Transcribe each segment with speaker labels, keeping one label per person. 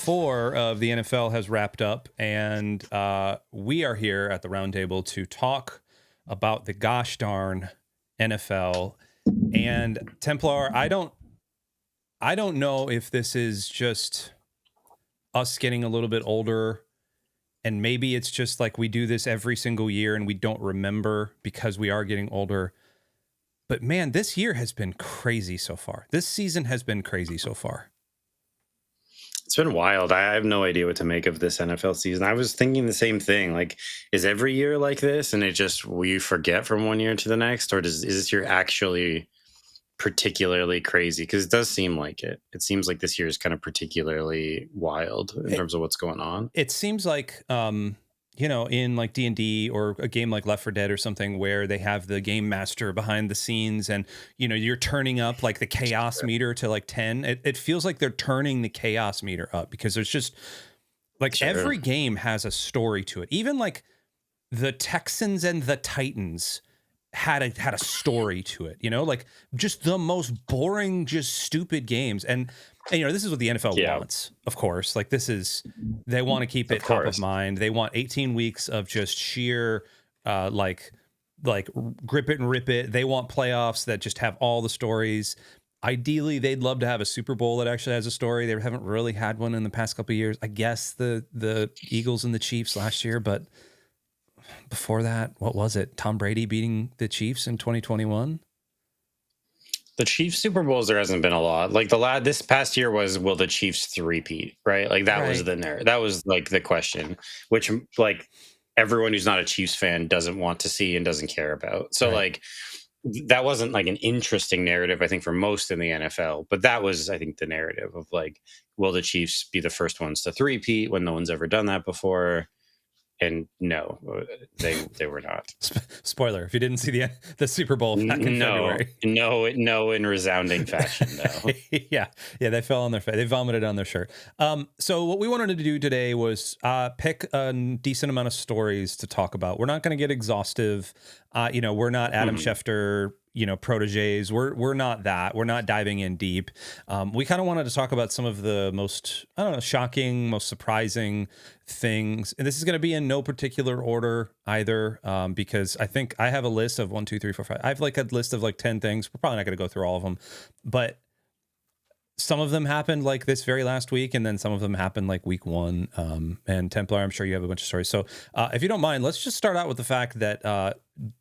Speaker 1: 4 of the NFL has wrapped up, and we are here at the Roundtable to talk about the gosh darn NFL. And Templar, I don't know if this is just us getting a little bit older, and maybe it's just like we do this every single year and we don't remember because we are getting older. But man, this year has been crazy so far. This season has been crazy so far.
Speaker 2: It's been wild. I have no idea what to make of this NFL season. I was thinking the same thing. Like, is every year like this, and it just we forget from one year to the next, or is this year actually particularly crazy? Because it does seem like it. It seems like this year is kind of particularly wild in terms of what's going on.
Speaker 1: It seems like, in like D&D or a game like Left 4 Dead or something where they have the game master behind the scenes and, you're turning up like the chaos meter to like 10. It feels like they're turning the chaos meter up because there's just like every game has a story to it. Even like the Texans and the Titans had a story to it, like just the most boring, just stupid games. And this is what the NFL wants, of course. Like they want to keep it top of mind. They want 18 weeks of just sheer, like grip it and rip it. They want playoffs that just have all the stories. Ideally, they'd love to have a Super Bowl that actually has a story. They haven't really had one in the past couple of years. I guess the Eagles and the Chiefs last year, but before that, what was it? Tom Brady beating the Chiefs in 2021?
Speaker 2: The Chiefs Super Bowls, there hasn't been a lot. Like this past year was, will the Chiefs three-peat, right? Like that was that was like the question, which like everyone who's not a Chiefs fan doesn't want to see and doesn't care about. So like that wasn't like an interesting narrative, I think, for most in the NFL. But that was, I think, the narrative of like, will the Chiefs be the first ones to three-peat when no one's ever done that before? And no, they were not.
Speaker 1: Spoiler: if you didn't see the Super Bowl back in February,
Speaker 2: no, in resounding fashion, no.
Speaker 1: yeah, they fell on their face. They vomited on their shirt. So what we wanted to do today was pick a decent amount of stories to talk about. We're not going to get exhaustive. We're not Adam Schefter, proteges. We're not that. We're not diving in deep. We kind of wanted to talk about some of the most, shocking, most surprising things. And this is going to be in no particular order either, because I think I have a list of 1, 2, 3, 4, 5. I have like a list of like 10 things. We're probably not going to go through all of them, but some of them happened like this very last week, and then some of them happened like week 1. And Templar, I'm sure you have a bunch of stories. So if you don't mind, let's just start out with the fact that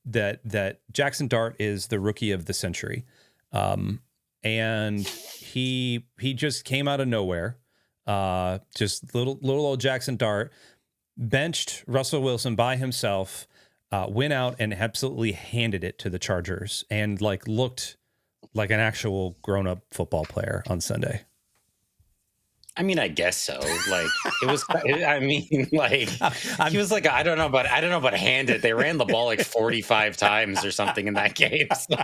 Speaker 1: that Jaxson Dart is the rookie of the century. And he just came out of nowhere. Just little old Jaxson Dart benched Russell Wilson by himself, went out and absolutely handed it to the Chargers and like looked like an actual grown-up football player on Sunday.
Speaker 2: I mean, I guess so. Like it was. I mean, like he was like, I don't know about hand it. They ran the ball like 45 times or something in that game. So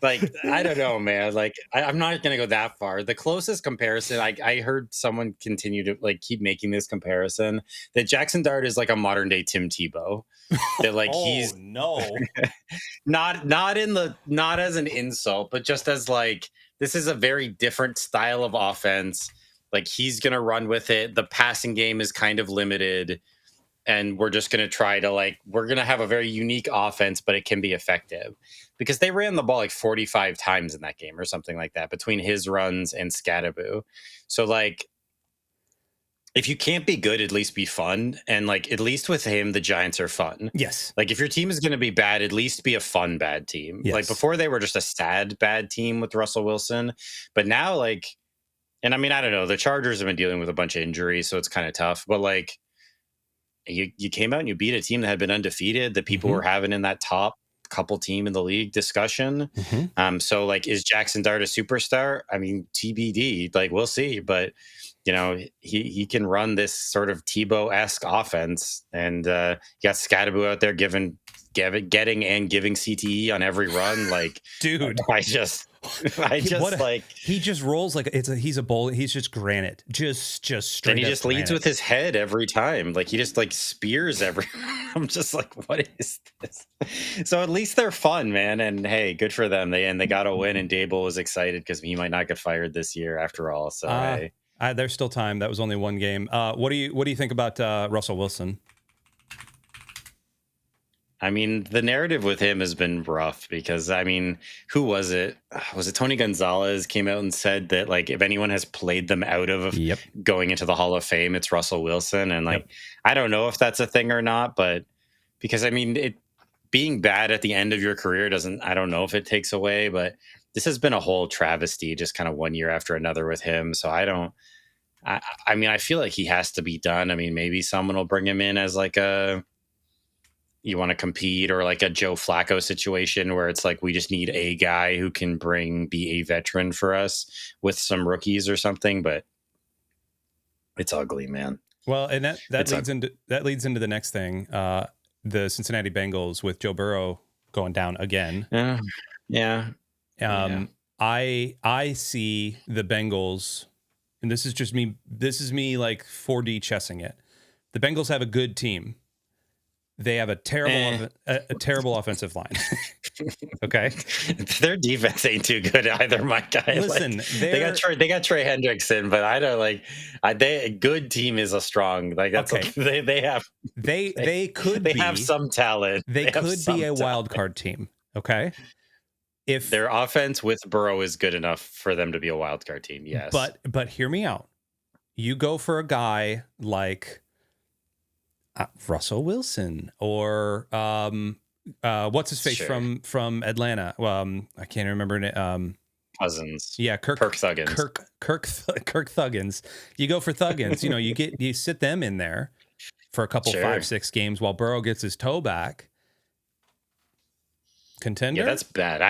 Speaker 2: like I don't know, man. Like I'm not gonna go that far. The closest comparison, I heard someone continue to like keep making this comparison that Jaxson Dart is like a modern day Tim Tebow. That like he's not as an insult, but just as like. This is a very different style of offense. Like he's going to run with it. The passing game is kind of limited. And we're just going to try to we're going to have a very unique offense, but it can be effective. Because they ran the ball like 45 times in that game or something like that between his runs and Scadaboo. So like, if you can't be good, at least be fun. And like, at least with him, the Giants are fun.
Speaker 1: Yes.
Speaker 2: Like if your team is going to be bad, at least be a fun, bad team.
Speaker 1: Yes.
Speaker 2: Like before they were just a sad, bad team with Russell Wilson. But now like, and I mean, I don't know, the Chargers have been dealing with a bunch of injuries, so it's kind of tough, but like you came out and you beat a team that had been undefeated that people were having in that top couple team in the league discussion. So like, is Jaxson Dart a superstar? I mean, TBD, like we'll see, but he can run this sort of Tebow-esque offense, and you got Scadaboo out there getting and giving CTE on every run. Like,
Speaker 1: dude,
Speaker 2: he just
Speaker 1: rolls like he's a bowl. He's just granite, just straight.
Speaker 2: And he just leads with his head every time. Like he just like spears every. I'm just like, what is this? So at least they're fun, man. And hey, good for them. They got a win, and Dable was excited because he might not get fired this year after all. So hey.
Speaker 1: There's still time. That was only one game. What do you think about Russell Wilson?
Speaker 2: I mean, the narrative with him has been rough because, I mean, who was it? Was it Tony Gonzalez came out and said that, like, if anyone has played them out of going into the Hall of Fame, it's Russell Wilson. And, like, I don't know if that's a thing or not, but because, I mean, being bad at the end of your career I don't know if it takes away, but this has been a whole travesty just kind of one year after another with him. So I mean, I feel like he has to be done. I mean, maybe someone will bring him in as like you want to compete, or like a Joe Flacco situation where it's like, we just need a guy who can be a veteran for us with some rookies or something, but it's ugly, man.
Speaker 1: Well, and that leads into the next thing. The Cincinnati Bengals with Joe Burrow going down again.
Speaker 2: Yeah.
Speaker 1: I see the Bengals, and this is just me. This is me like 4D chessing it. The Bengals have a good team. They have a terrible offensive line. Okay,
Speaker 2: their defense ain't too good either, my guy.
Speaker 1: Listen,
Speaker 2: like, they got Trey Hendrickson, but I don't like. A good team is a strong. Like that's okay. They have some talent.
Speaker 1: They could be a wild card team. Okay, if
Speaker 2: their offense with Burrow is good enough for them to be a wild card team, yes.
Speaker 1: But hear me out. You go for a guy like Russell Wilson or what's his face from Atlanta? I can't remember.
Speaker 2: Cousins.
Speaker 1: Yeah, Kirk Thuggins. Kirk Thuggins. You go for Thuggins. you sit them in there for a couple 5-6 games while Burrow gets his toe back. Contender.
Speaker 2: Yeah, that's bad.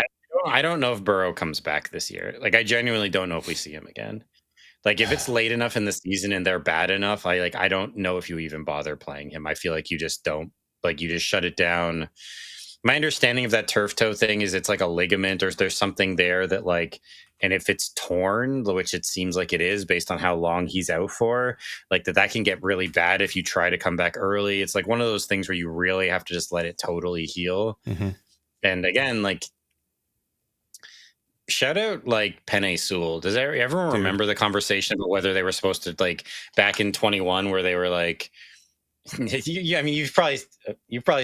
Speaker 2: I don't know if Burrow comes back this year. Like, I genuinely don't know if we see him again. Like, if it's late enough in the season and they're bad enough, I don't know if you even bother playing him. I feel like you just don't. Like, you just shut it down. My understanding of that turf toe thing is it's like a ligament, or there's something there that, like, and if it's torn, which it seems like it is based on how long he's out for, like that can get really bad if you try to come back early. It's like one of those things where you really have to just let it totally heal.
Speaker 1: Mm-hmm.
Speaker 2: And again, like, shout out like Penei Sewell. Does everyone remember the conversation about whether they were supposed to, like, back in 21 where they were like, I mean, you've probably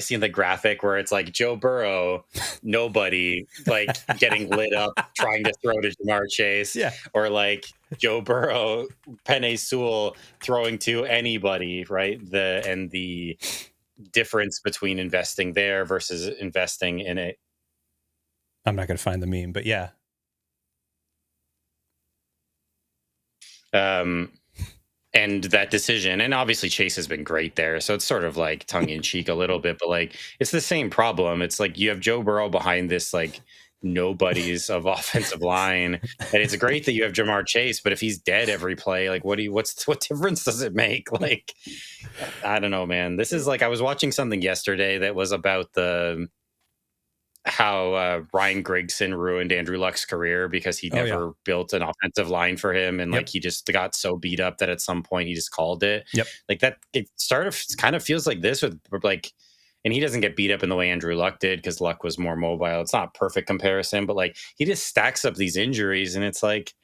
Speaker 2: seen the graphic where it's like Joe Burrow, nobody, like, getting lit up trying to throw to Jamar Chase, or like Joe Burrow, Penei Sewell throwing to anybody, right? The difference between investing there versus investing in it.
Speaker 1: I'm not going to find the meme, but yeah.
Speaker 2: And that decision, and obviously Chase has been great there, so it's sort of like tongue in cheek a little bit, but like it's the same problem. It's like you have Joe Burrow behind this like nobodies of offensive line, and it's great that you have Jamar Chase, but if he's dead every play, like what difference does it make? Like, I don't know, man. This is like, I was watching something yesterday that was about how Ryan Grigson ruined Andrew Luck's career because he never built an offensive line for him, and like he just got so beat up that at some point he just called it. Like that, it kind of feels like this with like, and he doesn't get beat up in the way Andrew Luck did because Luck was more mobile. It's not a perfect comparison, but like he just stacks up these injuries, and it's like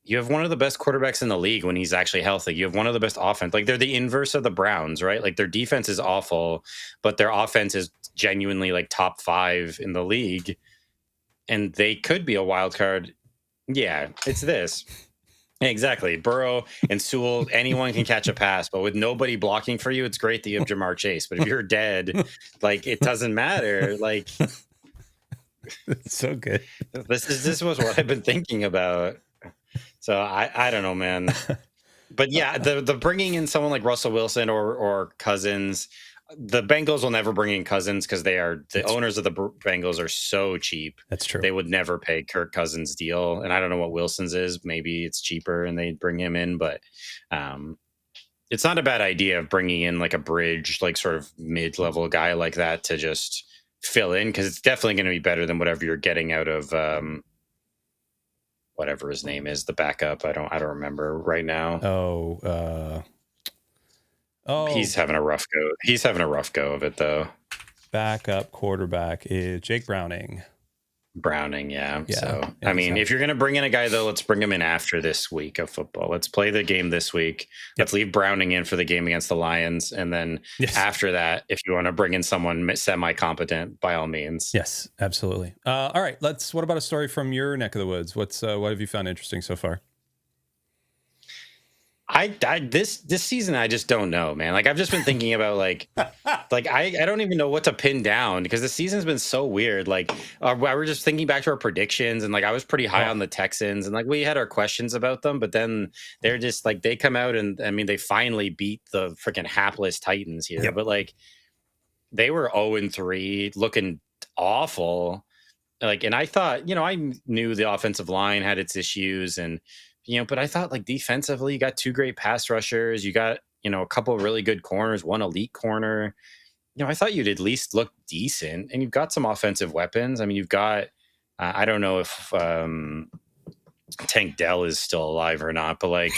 Speaker 2: you have one of the best quarterbacks in the league when he's actually healthy. You have one of the best offense. Like, they're the inverse of the Browns, right? Like, their defense is awful, but their offense is genuinely like top 5 in the league, and they could be a wild card. Yeah, it's this. Exactly. Burrow and Sewell, anyone can catch a pass, but with nobody blocking for you, it's great that you have Jamar Chase. But if you're dead, like, it doesn't matter. Like,
Speaker 1: it's so good.
Speaker 2: This was what I've been thinking about. So I don't know, man. But yeah, the bringing in someone like Russell Wilson or Cousins, the Bengals will never bring in Cousins because owners of the Bengals are so cheap.
Speaker 1: That's true.
Speaker 2: They would never pay Kirk Cousins' deal. And I don't know what Wilson's is. Maybe it's cheaper and they bring him in, but it's not a bad idea of bringing in like a bridge, like sort of mid-level guy like that to just fill in, because it's definitely going to be better than whatever you're getting out of whatever his name is, the backup. I don't remember right now. He's having a rough go. He's having a rough go of it, though.
Speaker 1: Backup quarterback is Jake Browning.
Speaker 2: Browning, yeah.
Speaker 1: Yeah,
Speaker 2: So,
Speaker 1: yeah,
Speaker 2: I mean, if you're going to bring in a guy, though, let's bring him in after this week of football. Let's play the game this week.
Speaker 1: Yep.
Speaker 2: Let's leave Browning in for the game against the Lions. And then
Speaker 1: Yes.
Speaker 2: after that, if you want to bring in someone semi-competent, by all means.
Speaker 1: Yes, absolutely. All right, what about a story from your neck of the woods? What have you found interesting so far?
Speaker 2: This season, I just don't know, man. Like, I've just been thinking about like I don't even know what to pin down because the season's been so weird. Like, I were just thinking back to our predictions, and like I was pretty high on the Texans, and like we had our questions about them, but then they're just like they come out and I mean they finally beat the freaking hapless Titans here,
Speaker 1: Yep.
Speaker 2: but like they were 0-3, looking awful. Like, and I thought, I knew the offensive line had its issues, and but I thought like defensively, you got two great pass rushers, you got a couple of really good corners, one elite corner. I thought you'd at least look decent, and you've got some offensive weapons. I mean, you've got I don't know if Tank Dell is still alive or not, but like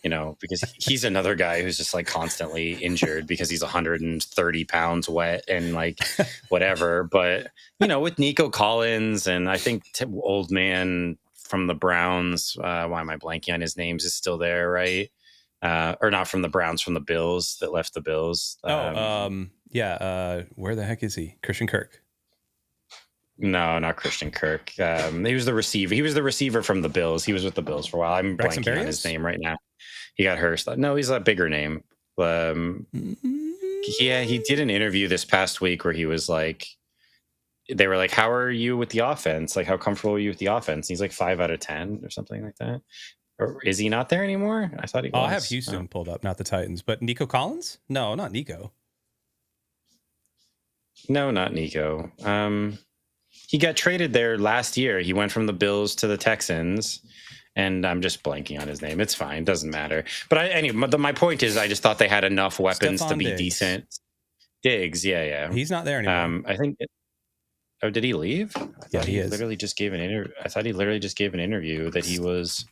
Speaker 2: because he's another guy who's just like constantly injured because he's 130 pounds wet and like whatever. But with Nico Collins and I think old man from the Browns, why am I blanking on his names, is still there, right? Or not from the Browns, from the Bills, that left the Bills.
Speaker 1: Yeah. Where the heck is he? Christian Kirk.
Speaker 2: No, not Christian Kirk. He was the receiver. He was the receiver from the Bills. He was with the Bills for a while. I'm blanking on his name right now. He got hurt. No, he's a bigger name. Yeah, he did an interview this past week where he was like, they were like, how are you with the offense? Like, how comfortable are you with the offense? And he's like 5 out of 10 or something like that. Or is he not there anymore? I thought he was.
Speaker 1: I have Houston pulled up, not the Titans, but Nico Collins? No, not Nico.
Speaker 2: No, not Nico. He got traded there last year. He went from the Bills to the Texans, and I'm just blanking on his name. It's fine. Doesn't matter. But anyway, my point is I just thought they had enough weapons to be decent. Diggs, yeah.
Speaker 1: He's not there anymore.
Speaker 2: I think... Oh, did he leave?
Speaker 1: Yeah, he is.
Speaker 2: Literally just gave an interview. I thought he literally just gave an interview that he was...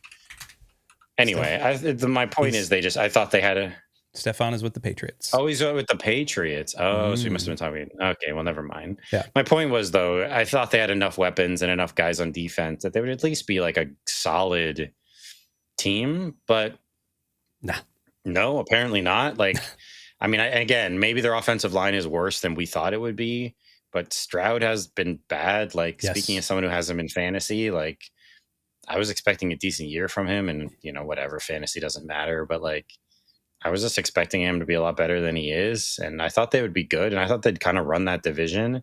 Speaker 2: Anyway, my point is I thought they had a...
Speaker 1: Stefan is with the Patriots.
Speaker 2: Oh, he's with the Patriots. Oh, so he must have been talking. Okay, well, never mind.
Speaker 1: Yeah.
Speaker 2: My point was, though, I thought they had enough weapons and enough guys on defense that they would at least be like a solid team. But no, apparently not. Like, I mean, again, maybe their offensive line is worse than we thought it would be. But Stroud has been bad. Like, speaking as someone who has him in fantasy, like, I was expecting a decent year from him, and whatever, fantasy doesn't matter. But like, I was just expecting him to be a lot better than he is, and I thought they would be good, and I thought they'd kind of run that division.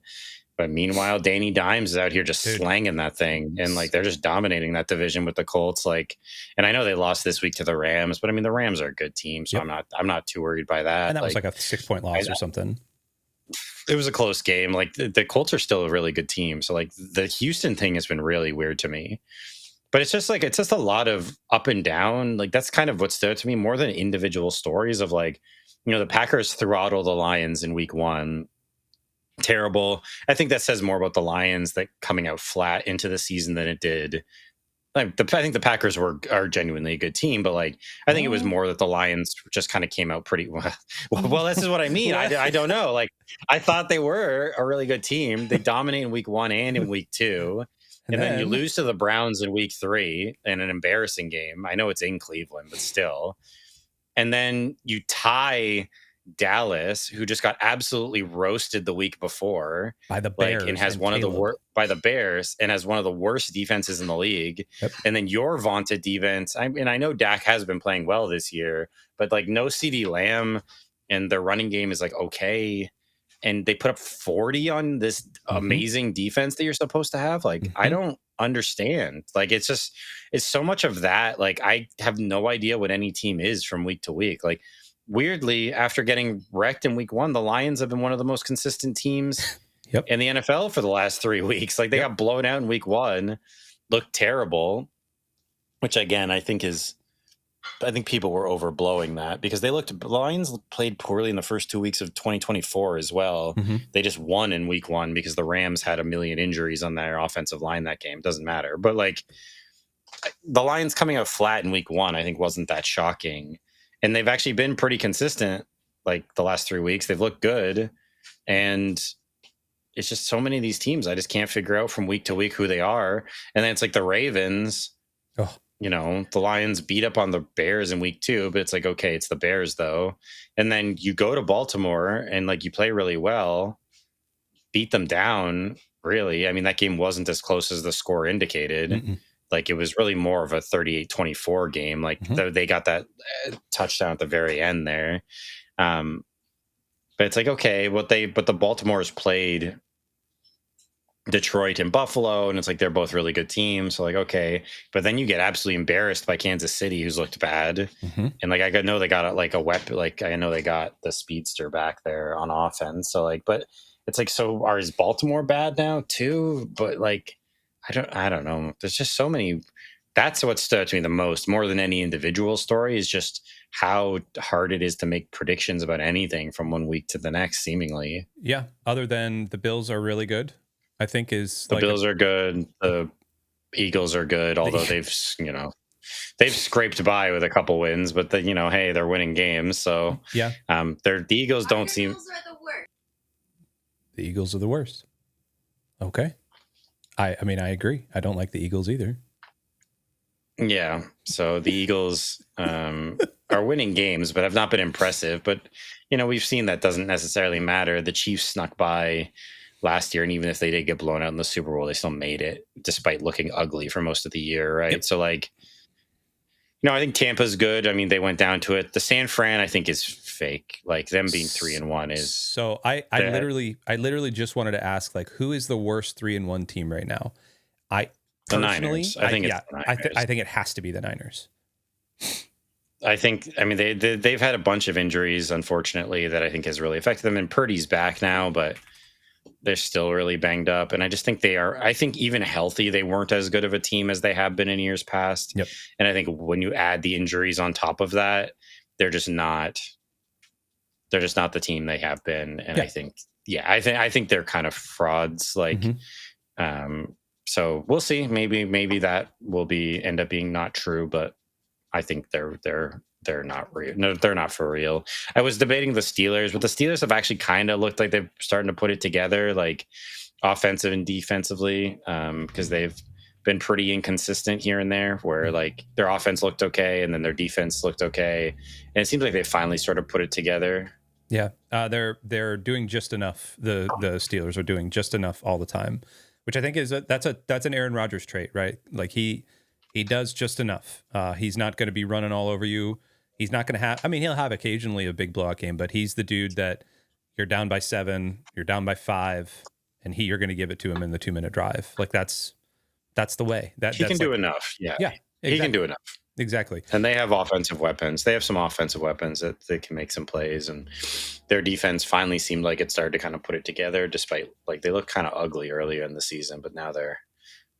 Speaker 2: But meanwhile, Danny Dimes is out here just slanging that thing, and like they're just dominating that division with the Colts. Like, and I know they lost this week to the Rams, but I mean the Rams are a good team, so I'm not too worried by that.
Speaker 1: And that was like a 6-point loss or something.
Speaker 2: It was a close game. Like the Colts are still a really good team, so like the Houston thing has been really weird to me. But it's just a lot of up and down. Like that's kind of what stood out to me more than individual stories of like, the Packers throttled the Lions in week 1. Terrible. I think that says more about the Lions that coming out flat into the season than it did. Like I think the Packers are genuinely a good team, but like I think it was more that the Lions just kind of came out pretty well. Well, this is what I mean. I don't know. Like I thought they were a really good team. They dominate in week 1 and in week 2. And then you lose to the Browns in week 3 in an embarrassing game. I know it's in Cleveland, but still. And then you tie Dallas, who just got absolutely roasted the week before
Speaker 1: by the Bears,
Speaker 2: and has one Caleb. Of the by the Bears, and has one of the worst defenses in the league.
Speaker 1: Yep.
Speaker 2: And then your vaunted defense. I know Dak has been playing well this year, but like no CeeDee Lamb, and their running game is like okay. And they put up 40 on this amazing defense that you're supposed to have. Like, I don't understand. Like, it's so much of that. Like, I have no idea what any team is from week to week. Like, weirdly, after getting wrecked in week 1, the Lions have been one of the most consistent teams in the NFL for the last 3 weeks. Like, they got blown out in week 1, looked terrible, which again, I think people were overblowing that because the Lions played poorly in the first 2 weeks of 2024 as well. They just won in week 1 because the Rams had a million injuries on their offensive line that game. Doesn't matter. But like the Lions coming out flat in week 1, I think wasn't that shocking. And they've actually been pretty consistent like the last 3 weeks. They've looked good. And it's just so many of these teams. I just can't figure out from week to week who they are. And then it's like the Ravens.
Speaker 1: Oh.
Speaker 2: You know, the Lions beat up on the Bears in week 2, but it's like, okay, it's the Bears though. And then you go to Baltimore and like you play really well, beat them down. Really, I mean, that game wasn't as close as the score indicated.
Speaker 1: Mm-mm.
Speaker 2: Like it was really more of a 38-24 game. Like they got that touchdown at the very end there. But it's like, okay, but the Baltimore's played Detroit and Buffalo, and it's like they're both really good teams. So like, okay, but then you get absolutely embarrassed by Kansas City, who's looked bad. And like I know they got like a weapon, like I know they got the speedster back there on offense. So like, but it's like, so is Baltimore bad now too? But like, I don't know. There's just so many. That's what stood out to me the most, more than any individual story, is just how hard it is to make predictions about anything from one week to the next, seemingly.
Speaker 1: Yeah. Other than the Bills are really good, I think is
Speaker 2: the Bills are good. The Eagles are good, although they've scraped by with a couple wins, but hey, they're winning games. So
Speaker 1: yeah,
Speaker 2: the Eagles don't seem.
Speaker 1: The Eagles are the worst. Okay. I mean, I agree. I don't like the Eagles either.
Speaker 2: Yeah. So the Eagles are winning games, but have not been impressive. But, we've seen that doesn't necessarily matter. The Chiefs snuck by last year, and even if they did get blown out in the Super Bowl, they still made it despite looking ugly for most of the year, right? Yep. So like, I think Tampa's good. I mean, they went down to it. The San Fran, I think, is fake. Like them being 3-1 is.
Speaker 1: So I literally just wanted to ask, like, who is the worst 3-1 team right now?
Speaker 2: The Niners. I think
Speaker 1: it has to be the Niners.
Speaker 2: I think. I mean, they've had a bunch of injuries, unfortunately, that I think has really affected them. And Purdy's back now, but they're still really banged up. And I just think they are. I think even healthy, they weren't as good of a team as they have been in years past.
Speaker 1: Yep.
Speaker 2: And I think when you add the injuries on top of that, they're just not. They're just not the team they have been. And yeah. I think they're kind of frauds. Like, so we'll see. Maybe that will end up being not true, but I think they're not real. No, they're not for real. I was debating the Steelers, but the Steelers have actually kind of looked like they're starting to put it together, like offensive and defensively, because they've been pretty inconsistent here and there, where like their offense looked okay and then their defense looked okay, and it seems like they finally sort of put it together.
Speaker 1: Yeah, they're doing just enough. The Steelers are doing just enough all the time, which I think is that's an Aaron Rodgers trait, right? Like he does just enough. He's not going to be running all over you. He's not going to have. I mean, he'll have occasionally a big blowout game, but he's the dude that you're down by 7, you're down by 5, and you're going to give it to him in the 2-minute drive. Like that's the way.
Speaker 2: He can do enough. Yeah.
Speaker 1: Exactly.
Speaker 2: He can do enough.
Speaker 1: Exactly.
Speaker 2: And they have offensive weapons. They have some offensive weapons that they can make some plays, and their defense finally seemed like it started to kind of put it together, despite like they looked kind of ugly earlier in the season, but now they're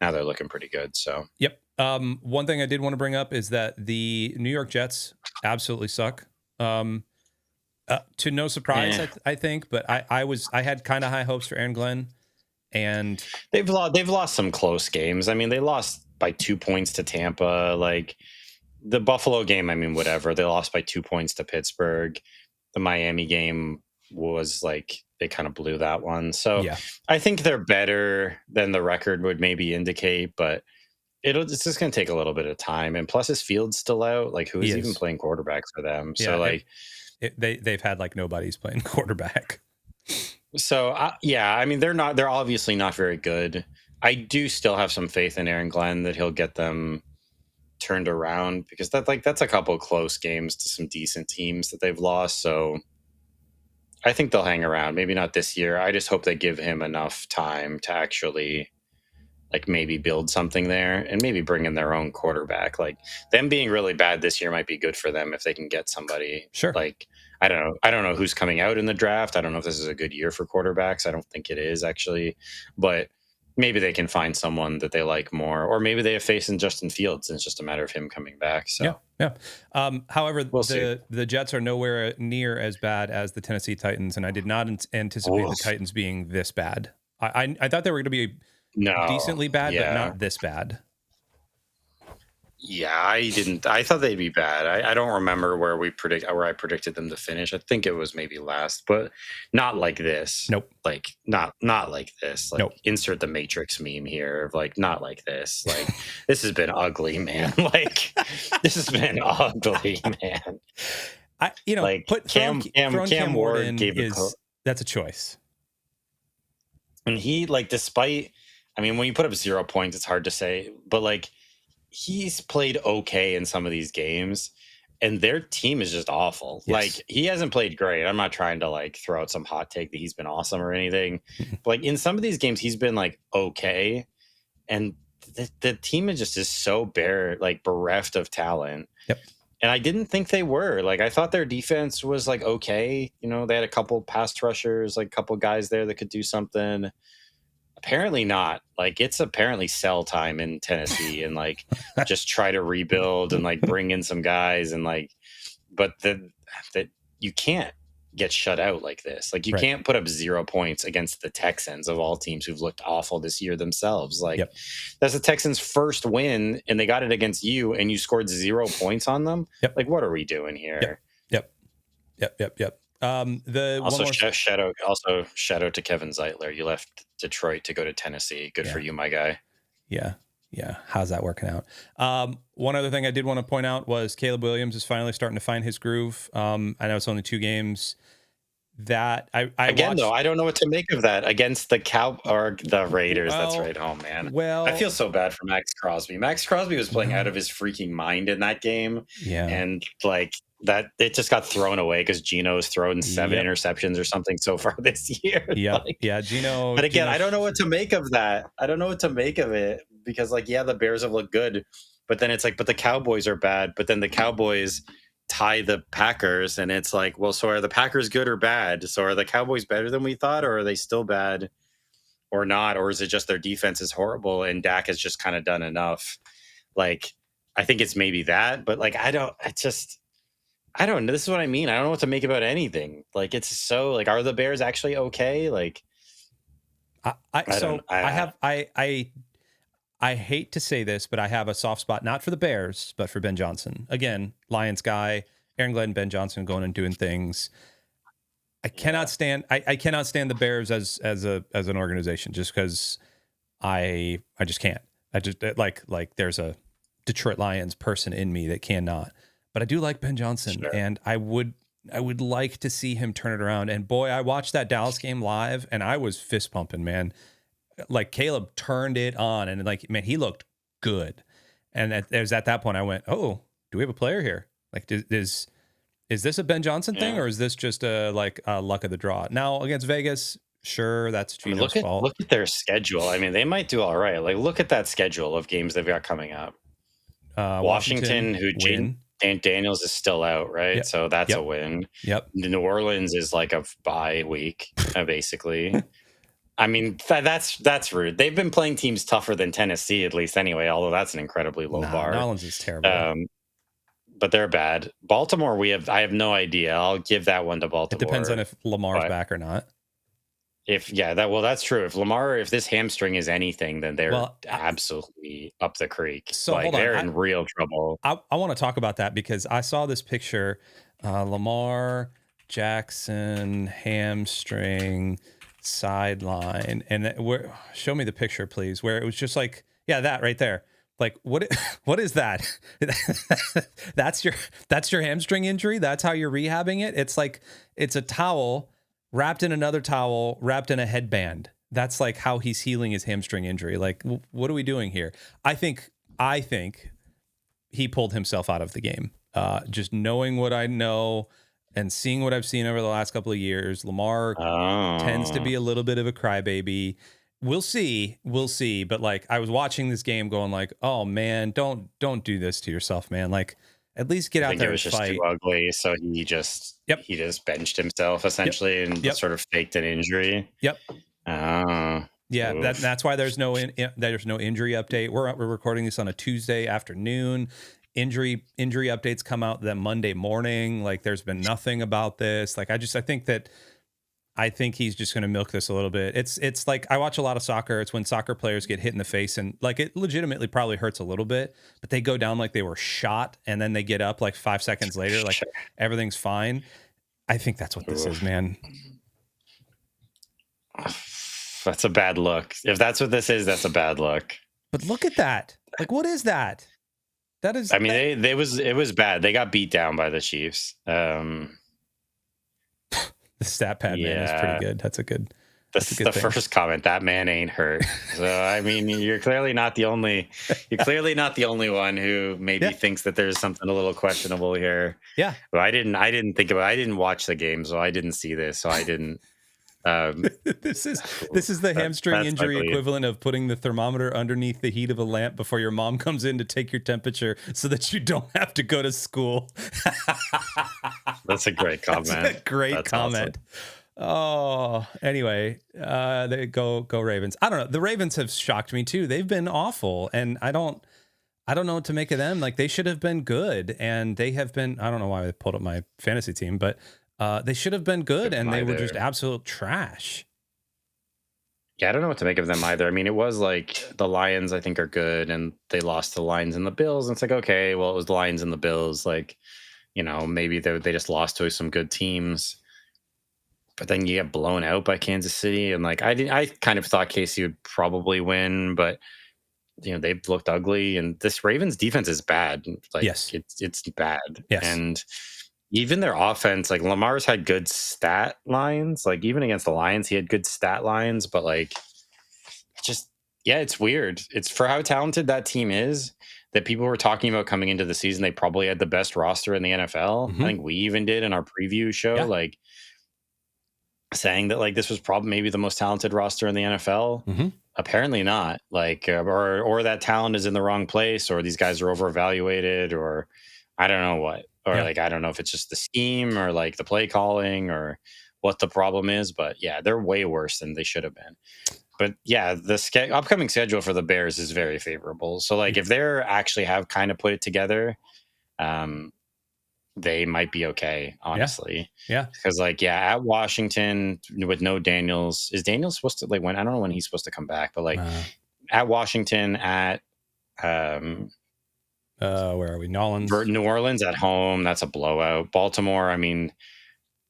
Speaker 2: looking pretty good. So
Speaker 1: yep. One thing I did want to bring up is that the New York Jets absolutely suck. To no surprise, I think, but I had kind of high hopes for Aaron Glenn, and
Speaker 2: they've lost some close games. I mean, they lost by 2 points to Tampa. Like the Buffalo game, I mean, whatever. They lost by 2 points to Pittsburgh. The Miami game was like they kind of blew that one. So yeah. I think they're better than the record would maybe indicate, but it's just going to take a little bit of time. And plus his field's still out. Like who is even playing quarterback for them? Yeah, so like
Speaker 1: they've had like nobody's playing quarterback.
Speaker 2: So I mean, they're obviously not very good. I do still have some faith in Aaron Glenn that he'll get them turned around, because that's a couple of close games to some decent teams that they've lost. So I think they'll hang around. Maybe not this year. I just hope they give him enough time to actually like maybe build something there and maybe bring in their own quarterback. Like them being really bad this year might be good for them if they can get somebody.
Speaker 1: Sure.
Speaker 2: Like I don't know who's coming out in the draft. I don't know if this is a good year for quarterbacks. I don't think it is actually, but maybe they can find someone that they like more, or maybe they have faith in Justin Fields and it's just a matter of him coming back. So
Speaker 1: yeah. However, the Jets are nowhere near as bad as the Tennessee Titans, and I did not anticipate the Titans being this bad. I thought they were going to be decently bad, but not this bad.
Speaker 2: Yeah, I didn't. I thought they'd be bad. I don't remember where I predicted them to finish. I think it was maybe last, but not like this.
Speaker 1: Nope.
Speaker 2: Like not like this. Like
Speaker 1: Nope.
Speaker 2: insert the Matrix meme here of like not like this. Like this has been ugly, man. Like this has been ugly, man.
Speaker 1: Like put Cam Ward in that's a choice.
Speaker 2: And he despite, I mean, when you put up 0 points, it's hard to say, but like he's played okay in some of these games and their team is just awful. Yes. Like he hasn't played great. I'm not trying to throw out some hot take that he's been awesome or anything, but like in some of these games, he's been okay. And the team is so bereft of talent.
Speaker 1: Yep.
Speaker 2: And I didn't think they were. I thought their defense was okay. They had a couple pass rushers, a couple guys there that could do something. Apparently not. It's apparently sell time in Tennessee and just try to rebuild and bring in some guys and but that you can't get shut out like this. You right. can't put up 0 points against the Texans of all teams who've looked awful this year themselves. Yep. That's the Texans' first win and they got it against you and you scored 0 points on them.
Speaker 1: Yep.
Speaker 2: What are we doing here?
Speaker 1: Yep. The
Speaker 2: also shout out to Kevin Zeitler. You left Detroit to go to Tennessee. Good for you, my guy.
Speaker 1: Yeah. How's that working out? One other thing I did want to point out was Caleb Williams is finally starting to find his groove. I know it's only 2 games. That I watched,
Speaker 2: though, I don't know what to make of that against the the Raiders. Well, that's right. Oh man.
Speaker 1: Well,
Speaker 2: I feel so bad for Max Crosby. Max Crosby was playing out of his freaking mind in that game.
Speaker 1: Yeah.
Speaker 2: And that it just got thrown away because Geno's thrown 7 interceptions or something so far this year.
Speaker 1: Yeah. Geno.
Speaker 2: But again, I don't know what to make of that. I don't know what to make of it because the Bears have looked good, but then it's but the Cowboys are bad. But then the Cowboys tie the Packers and it's well, so are the Packers good or bad? So are the Cowboys better than we thought, or are they still bad or not? Or is it just their defense is horrible and Dak has just kind of done enough? I think it's maybe that, but I don't know. This is what I mean. I don't know what to make about anything. It's so are the Bears actually okay?
Speaker 1: I hate to say this, but I have a soft spot, not for the Bears, but for Ben Johnson. Again, Lions guy, Aaron Glenn, Ben Johnson going and doing things. I cannot stand the Bears as an organization just because I just can't. I just there's a Detroit Lions person in me that cannot. But I do like Ben Johnson, sure. And I would like to see him turn it around. And boy, I watched that Dallas game live, and I was fist pumping, man. Caleb turned it on, and man, he looked good. And at that point, I went, "Oh, do we have a player here? Is this a Ben Johnson thing, or is this just a luck of the draw?" Now against Vegas, sure, that's Geno's fault.
Speaker 2: Look at their schedule. I mean, they might do all right. Look at that schedule of games they've got coming up. Washington, who Daniels is still out, right? Yep. So that's a win.
Speaker 1: Yep.
Speaker 2: New Orleans is a bye week, basically. I mean, that's rude. They've been playing teams tougher than Tennessee, at least anyway, although that's an incredibly low bar.
Speaker 1: New Orleans is terrible.
Speaker 2: But they're bad. Baltimore, I have no idea. I'll give that one to Baltimore.
Speaker 1: It depends on if Lamar's back or not.
Speaker 2: That's true. If this hamstring is anything, then they're absolutely up the creek.
Speaker 1: So
Speaker 2: they're in real trouble.
Speaker 1: I want to talk about that because I saw this picture, Lamar Jackson hamstring sideline, and show me the picture, please, where it was just that right there. What is that? That's your hamstring injury. That's how you're rehabbing it. It's a towel wrapped in another towel, wrapped in a headband. That's how he's healing his hamstring injury. What are we doing here? I think he pulled himself out of the game. Just knowing what I know and seeing what I've seen over the last couple of years, Lamar tends to be a little bit of a crybaby. We'll see. But I was watching this game going oh man, don't do this to yourself, man. At least get out there and fight. It was just too
Speaker 2: ugly, so he just benched himself essentially and sort of faked an injury.
Speaker 1: Yep. That's why there's no injury update. We're recording this on a Tuesday afternoon. Injury updates come out that Monday morning. There's been nothing about this. I think that I think he's just going to milk this a little bit. It's like I watch a lot of soccer. It's when soccer players get hit in the face and like it legitimately probably hurts a little bit, but they go down like they were shot and then they get up like 5 seconds later, like everything's fine. I think that's what this is, man.
Speaker 2: That's a bad look. If that's what this is, that's a bad look.
Speaker 1: But look at that. Like, what is that? That is.
Speaker 2: I mean, it was bad. They got beat down by the Chiefs.
Speaker 1: The stat pad man is pretty good. That's a good.
Speaker 2: The first comment, that man ain't hurt. So I mean, you're clearly not the only one who maybe thinks that there's something a little questionable here.
Speaker 1: Yeah.
Speaker 2: But I didn't watch the game, so I didn't see this. So I didn't.
Speaker 1: This is the hamstring injury equivalent of putting the thermometer underneath the heat of a lamp before your mom comes in to take your temperature so that you don't have to go to school.
Speaker 2: That's a great comment.
Speaker 1: That's a great comment. Awesome. Oh, anyway, they go Ravens. I don't know. The Ravens have shocked me too. They've been awful, and I don't know what to make of them. Like they should have been good, and they have been. I don't know why I pulled up my fantasy team, but they should have been good, and they were just absolute trash.
Speaker 2: Yeah, I don't know what to make of them either. I mean, it was like the Lions, I think, are good, and they lost to the Lions and the Bills. And it's like, okay, well, it was the Lions and the Bills. Like, you know, maybe they just lost to some good teams. But then you get blown out by Kansas City, and like I kind of thought KC would probably win, but you know they've looked ugly, and this Ravens defense is bad. Like,
Speaker 1: yes,
Speaker 2: it's bad.
Speaker 1: Yes,
Speaker 2: and even their offense, like Lamar's had good stat lines. Like even against the Lions, he had good stat lines, but like just it's weird. It's for how talented that team is. That people were talking about coming into the season, they probably had the best roster in the NFL.
Speaker 1: Mm-hmm.
Speaker 2: I think we even did in our preview show. Like. Saying that like this was probably maybe the most talented roster in the NFL.
Speaker 1: Mm-hmm.
Speaker 2: Apparently not. Like or that talent is in the wrong place, or these guys are overevaluated, or I don't know what, or like I don't know if it's just the scheme or like the play calling or what the problem is. But yeah, they're way worse than they should have been. But yeah, the upcoming schedule for the Bears is very favorable. So like if they're actually have kind of put it together, they might be okay, honestly.
Speaker 1: Yeah.
Speaker 2: Because like, at Washington with no Daniels, is Daniels supposed to like when, I don't know when he's supposed to come back, but like at Washington, at
Speaker 1: where are we?
Speaker 2: New Orleans at home, that's a blowout. Baltimore, I mean,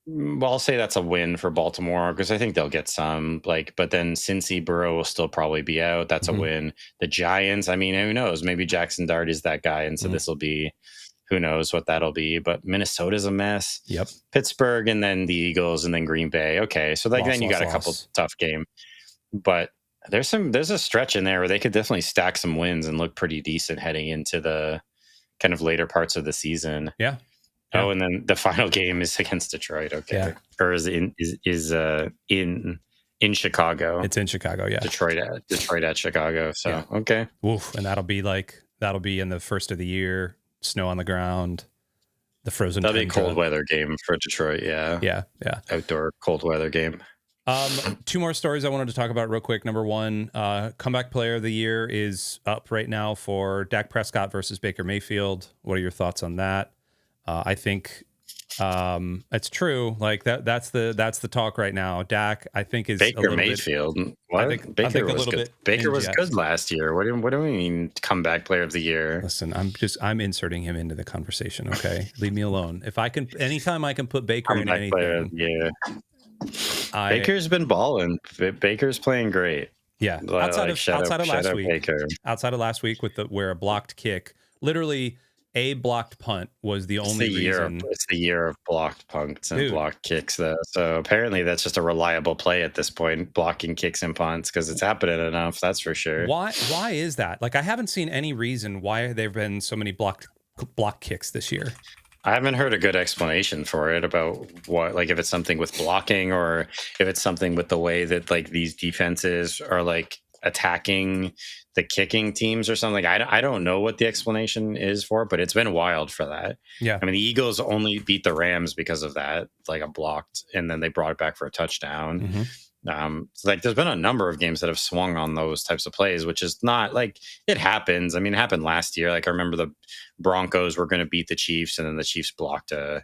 Speaker 2: well, I'll say that's a win for Baltimore because I think they'll get some like, but then Cincy, Burrow will still probably be out. That's a win. The Giants, I mean, who knows? Maybe Jaxson Dart is that guy, and so this will be. Who knows what that'll be, but Minnesota's a mess.
Speaker 1: Yep.
Speaker 2: Pittsburgh and then the Eagles and then Green Bay. Okay. So like then you got a couple tough game, but there's a stretch in there where they could definitely stack some wins and look pretty decent heading into the kind of later parts of the season.
Speaker 1: Yeah.
Speaker 2: Oh, and then the final game is against Detroit. Okay.
Speaker 1: Yeah.
Speaker 2: Or is in Chicago.
Speaker 1: It's in Chicago. Yeah.
Speaker 2: Detroit at Chicago. So, okay.
Speaker 1: Oof. And that'll be in the first of the year. Snow on the ground, the frozen.
Speaker 2: That'll be a cold weather game for Detroit. Yeah. Outdoor cold weather game.
Speaker 1: Two more stories I wanted to talk about real quick. Number one, comeback player of the year is up right now for Dak Prescott versus Baker Mayfield. What are your thoughts on that? I think it's true. Like that's the talk right now. Dak, I think, is
Speaker 2: Baker Mayfield. What? Baker was good. Baker was good last year. What do we mean comeback player of the year?
Speaker 1: Listen, I'm inserting him into the conversation. Okay, leave me alone. Anytime I can put Baker in anything.
Speaker 2: Baker's been balling. Baker's playing great.
Speaker 1: Yeah, outside of last week with where a blocked kick, literally. A blocked punt was the only reason.
Speaker 2: It's the year of blocked punts and blocked kicks, though. So apparently that's just a reliable play at this point, blocking kicks and punts, because it's happening enough. That's for sure.
Speaker 1: Why is that? Like, I haven't seen any reason why there have been so many block kicks this year.
Speaker 2: I haven't heard a good explanation for it about what, like, if it's something with blocking or if it's something with the way that like these defenses are like attacking the kicking teams or something. I don't know what the explanation is for it, but it's been wild for that.
Speaker 1: Yeah.
Speaker 2: I mean, the Eagles only beat the Rams because of that, like a blocked, and then they brought it back for a touchdown.
Speaker 1: Mm-hmm.
Speaker 2: So like there's been a number of games that have swung on those types of plays, which is not like it happens. I mean, it happened last year. Like I remember the Broncos were going to beat the Chiefs and then the Chiefs blocked a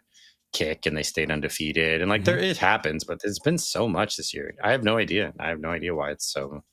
Speaker 2: kick and they stayed undefeated. And like there, it happens, but there's been so much this year. I have no idea why it's so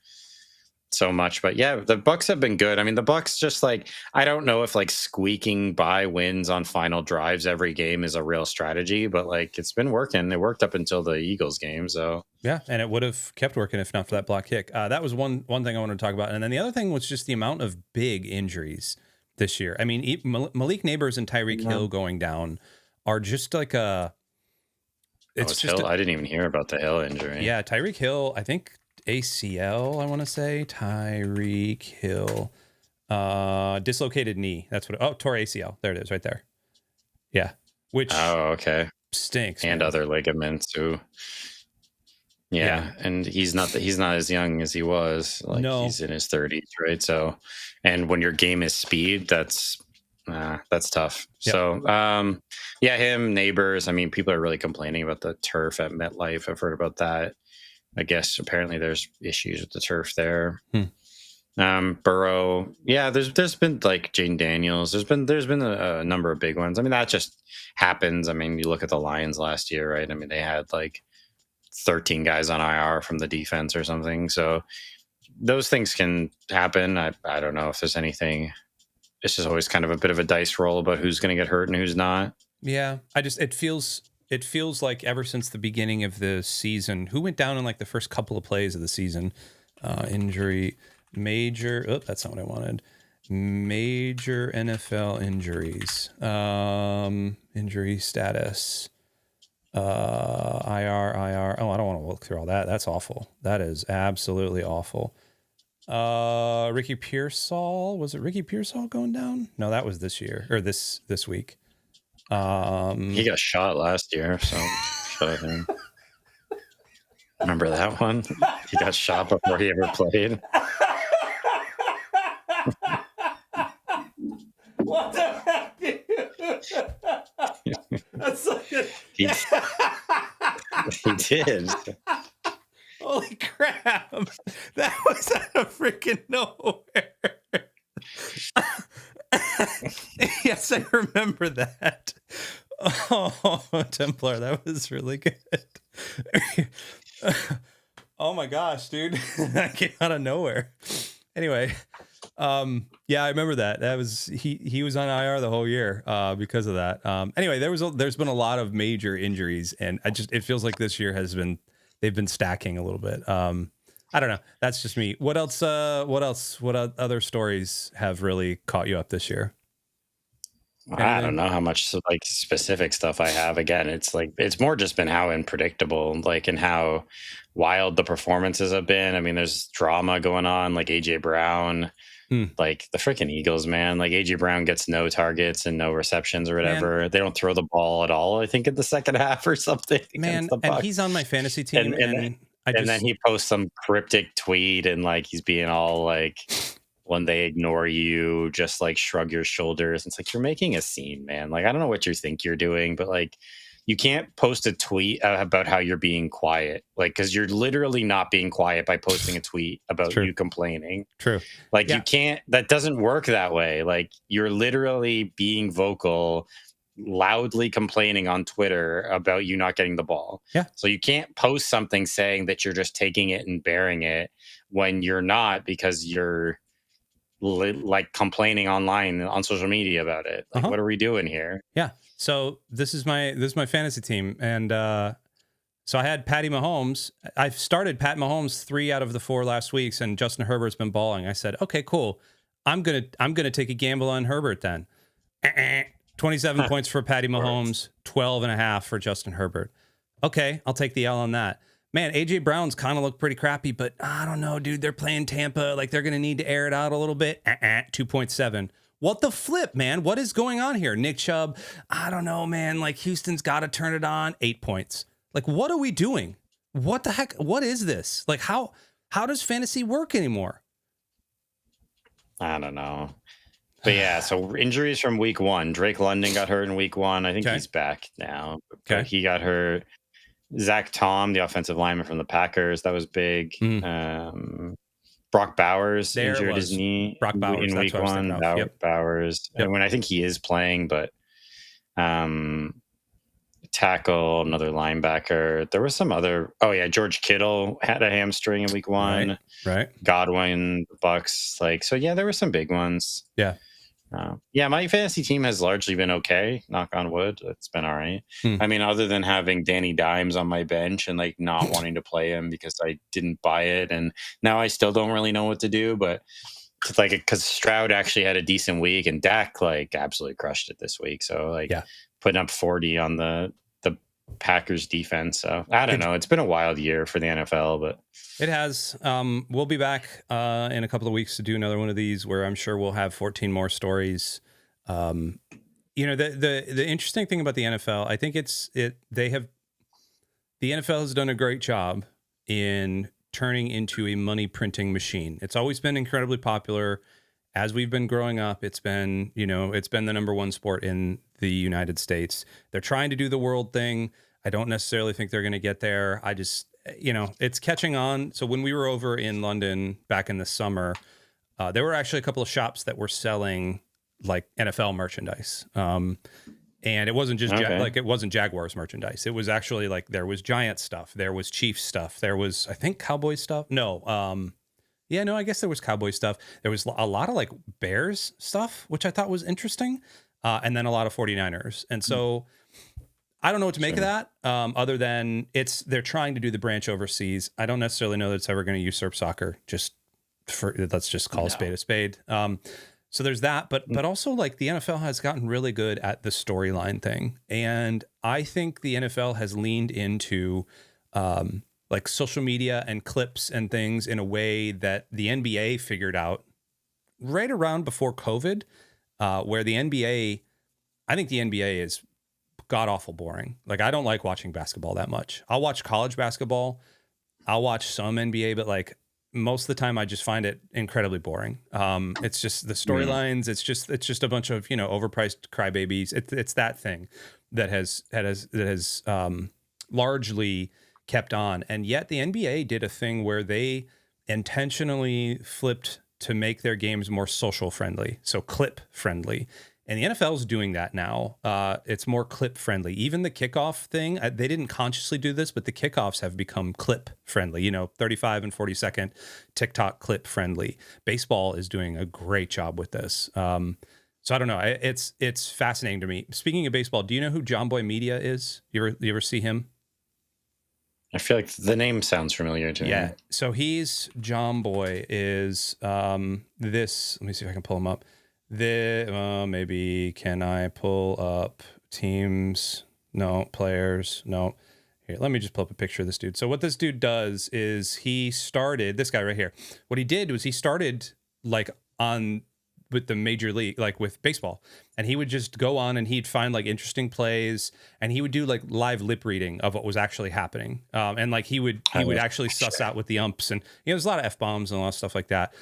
Speaker 2: much. But yeah, the Bucks have been good. I mean, the Bucks just like, I don't know if like squeaking by wins on final drives every game is a real strategy, but like it's been working. It worked up until the Eagles game. So
Speaker 1: yeah, and it would have kept working if not for that block kick. That was one thing I wanted to talk about. And then the other thing was just the amount of big injuries this year. I mean, Malik Neighbors and Tyreek Hill going down are just like it's just
Speaker 2: Hill. I didn't even hear about the Hill injury.
Speaker 1: Yeah, Tyreek Hill, I think ACL, I want to say. Tyreek Hill. Dislocated knee. That's what tore ACL. There it is, right there. Yeah. Which
Speaker 2: okay.
Speaker 1: Stinks.
Speaker 2: And
Speaker 1: man.
Speaker 2: other ligaments too. Yeah, and he's not as young as he was. Like he's in his 30s, right? So, and when your game is speed, that's tough. Yep. So, yeah, him, Neighbors. I mean, people are really complaining about the turf at MetLife. I've heard about that. I guess apparently there's issues with the turf there. Burrow. Yeah, there's been like Jaden Daniels. There's been a number of big ones. I mean, that just happens. I mean, you look at the Lions last year, right? I mean, they had like 13 guys on IR from the defense or something. So those things can happen. I don't know if there's anything. It's just always kind of a bit of a dice roll about who's going to get hurt and who's not.
Speaker 1: Yeah, it feels like ever since the beginning of the season, who went down in like the first couple of plays of the season, injury, major. Oh, that's not what I wanted. Major NFL injuries, injury status, IR. Oh, I don't want to look through all that. That's awful. That is absolutely awful. Ricky Pearsall, was it Ricky Pearsall going down? No, that was this year or this week.
Speaker 2: He got shot last year, so shut up him. Remember that one? He got shot before he ever played.
Speaker 1: What the heck? That's like
Speaker 2: he did.
Speaker 1: Holy crap. That was out of freaking nowhere. Yes, I remember that. Oh, Templar, that was really good. Oh my gosh, dude. That came out of nowhere. Anyway, yeah, I remember that. That was he was on IR the whole year because of that. Anyway, there's been a lot of major injuries, and it feels like this year they've been stacking a little bit. I don't know. That's just me. What else? What other stories have caught you up this year?
Speaker 2: I don't know how much like specific stuff I have. Again, it's like it's more just been how unpredictable, like, and how wild the performances have been. I mean, there's drama going on, like AJ Brown, like the freaking Eagles, man. Like AJ Brown gets no targets and no receptions or whatever. Man. They don't throw the ball at all, I think, in the second half or something.
Speaker 1: Man, and he's on my fantasy team,
Speaker 2: and then he posts some cryptic tweet and like he's being all like, when they ignore you, just like shrug your shoulders. It's like, you're making a scene, man. Like, I don't know what you think you're doing, but like, you can't post a tweet about how you're being quiet. Like, cause you're literally not being quiet by posting a tweet about you complaining.
Speaker 1: True.
Speaker 2: Like you can't, that doesn't work that way. Like you're literally being vocal, loudly complaining on Twitter about you not getting the ball.
Speaker 1: Yeah.
Speaker 2: So you can't post something saying that you're just taking it and bearing it when you're not, because you're like complaining online on social media about it. Like, what are we doing here?
Speaker 1: Yeah. So this is my fantasy team. And so I had Patty Mahomes. I've started Pat Mahomes 3 out of the 4 last weeks, and Justin Herbert's been balling. I said, okay, cool. I'm gonna take a gamble on Herbert then. 27 points for Patty Mahomes, 12.5 for Justin Herbert. Okay, I'll take the L on that. Man, AJ Brown's kind of looked pretty crappy, but I don't know, dude. They're playing Tampa. Like, they're going to need to air it out a little bit. 2.7. What the flip, man? What is going on here? Nick Chubb, I don't know, man. Like, Houston's got to turn it on. 8 points. Like, what are we doing? What the heck? What is this? Like, how does fantasy work anymore?
Speaker 2: I don't know. But yeah, so injuries from week 1. Drake London got hurt in week 1. I think he's back now. Okay. He got hurt. Zach Tom, the offensive lineman from the Packers, that was big. Brock Bowers injured his knee in week 1. Bowers. Yep. I mean, I think he is playing, but Tevin tackle, another linebacker. There was some other. Oh yeah, George Kittle had a hamstring in week 1.
Speaker 1: Right.
Speaker 2: Godwin, Bucks. Like, so yeah, there were some big ones.
Speaker 1: Yeah.
Speaker 2: Yeah, my fantasy team has largely been okay. Knock on wood, it's been all right. I mean, other than having Danny Dimes on my bench and like not wanting to play him because I didn't buy it, and now I still don't really know what to do. But it's like, because Stroud actually had a decent week, and Dak like absolutely crushed it this week. So like, putting up 40 on the Packers defense. So I don't know. It's been a wild year for the NFL, but
Speaker 1: it has. We'll be back in a couple of weeks to do another one of these where I'm sure we'll have 14 more stories. The interesting thing about the NFL, I think the NFL has done a great job in turning into a money printing machine. It's always been incredibly popular. As we've been growing up, it's been the number one sport in the United States. They're trying to do the world thing. I don't necessarily think they're going to get there. I just, it's catching on. So when we were over in London back in the summer, there were actually a couple of shops that were selling like NFL merchandise. And it wasn't just it wasn't Jaguars merchandise. It was actually like there was Giant stuff, there was Chiefs stuff, there was, I think, Cowboy stuff. No, I guess there was Cowboy stuff. There was a lot of like Bears stuff, which I thought was interesting. And then a lot of 49ers. And so I don't know what to make of that, other than they're trying to do the branch overseas. I don't necessarily know that it's ever going to usurp soccer. Let's just call a spade a spade. So there's that, but also like the NFL has gotten really good at the storyline thing. And I think the NFL has leaned into, like social media and clips and things in a way that the NBA figured out right around before COVID, where I think the NBA is god awful boring. Like, I don't like watching basketball that much. I'll watch college basketball. I'll watch some NBA, but like most of the time I just find it incredibly boring. It's just the storylines. It's just a bunch of, overpriced crybabies. It's that thing that has largely kept on. And yet the NBA did a thing where they intentionally flipped to make their games more social friendly, so clip friendly. And the NFL is doing that now. It's more clip friendly. Even the kickoff thing, they didn't consciously do this, but the kickoffs have become clip friendly, 35 and 40-second TikTok clip friendly. Baseball is doing a great job with this. So I don't know. It's fascinating to me. Speaking of baseball, do you know who JomBoy Media is? You ever see him?
Speaker 2: I feel like the name sounds familiar to me.
Speaker 1: Yeah. So JomBoy is this. Let me see if I can pull him up. Maybe can I pull up teams? No. Players? No. Here, let me just pull up a picture of this dude. So what this dude does is this guy right here. What he did was he started like with the major league, like with baseball, and he would just go on and he'd find like interesting plays, and he would do like live lip reading of what was actually happening. And like he would actually suss out with the umps, and there's a lot of F-bombs and a lot of stuff like that.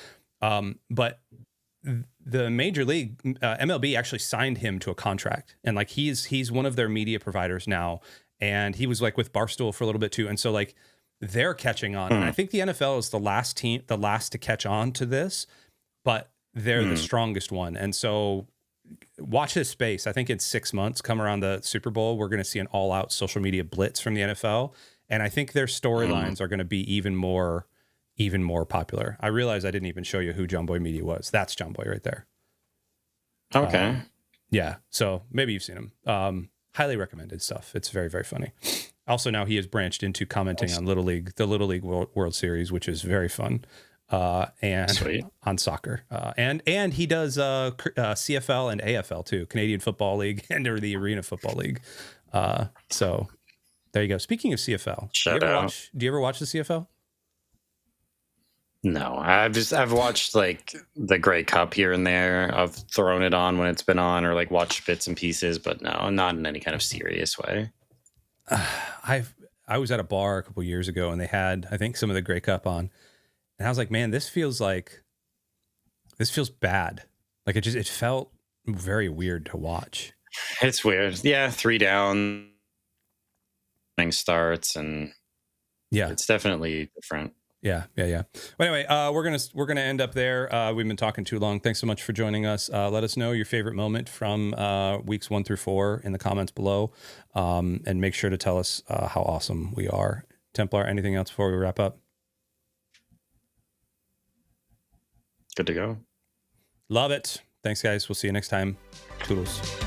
Speaker 1: But the major league MLB actually signed him to a contract, and like he's one of their media providers now, and he was like with Barstool for a little bit too. And so like they're catching on, and I think the NFL is the last to catch on to this, but they're the strongest one. And so watch this space. I think in 6 months, come around the Super Bowl, we're going to see an all-out social media blitz from the NFL. And I think their storylines are going to be even more popular. I realize I didn't even show you who JomBoy Media was. That's JomBoy right there.
Speaker 2: Okay.
Speaker 1: Yeah. So maybe you've seen him. Highly recommended stuff. It's very, very funny. Also, now he has branched into commenting on the Little League World Series, which is very fun. And sweet. On soccer, and he does CFL and AFL too, Canadian Football League and the Arena Football League. So there you go. Speaking of CFL, do you ever watch the CFL?
Speaker 2: No, I've watched like the Grey Cup here and there. I've thrown it on when it's been on, or like watched bits and pieces, but no, not in any kind of serious way.
Speaker 1: I was at a bar a couple years ago, and they had, I think, some of the Grey Cup on. And I was like, man, this feels bad. Like it felt very weird to watch.
Speaker 2: It's weird. Yeah. 3 down starts, and it's definitely different.
Speaker 1: Yeah. But anyway, we're gonna end up there. We've been talking too long. Thanks so much for joining us. Let us know your favorite moment from weeks 1 through 4 in the comments below, and make sure to tell us how awesome we are. Templar, anything else before we wrap up?
Speaker 2: Good to go.
Speaker 1: Love it. Thanks, guys. We'll see you next time. Toodles.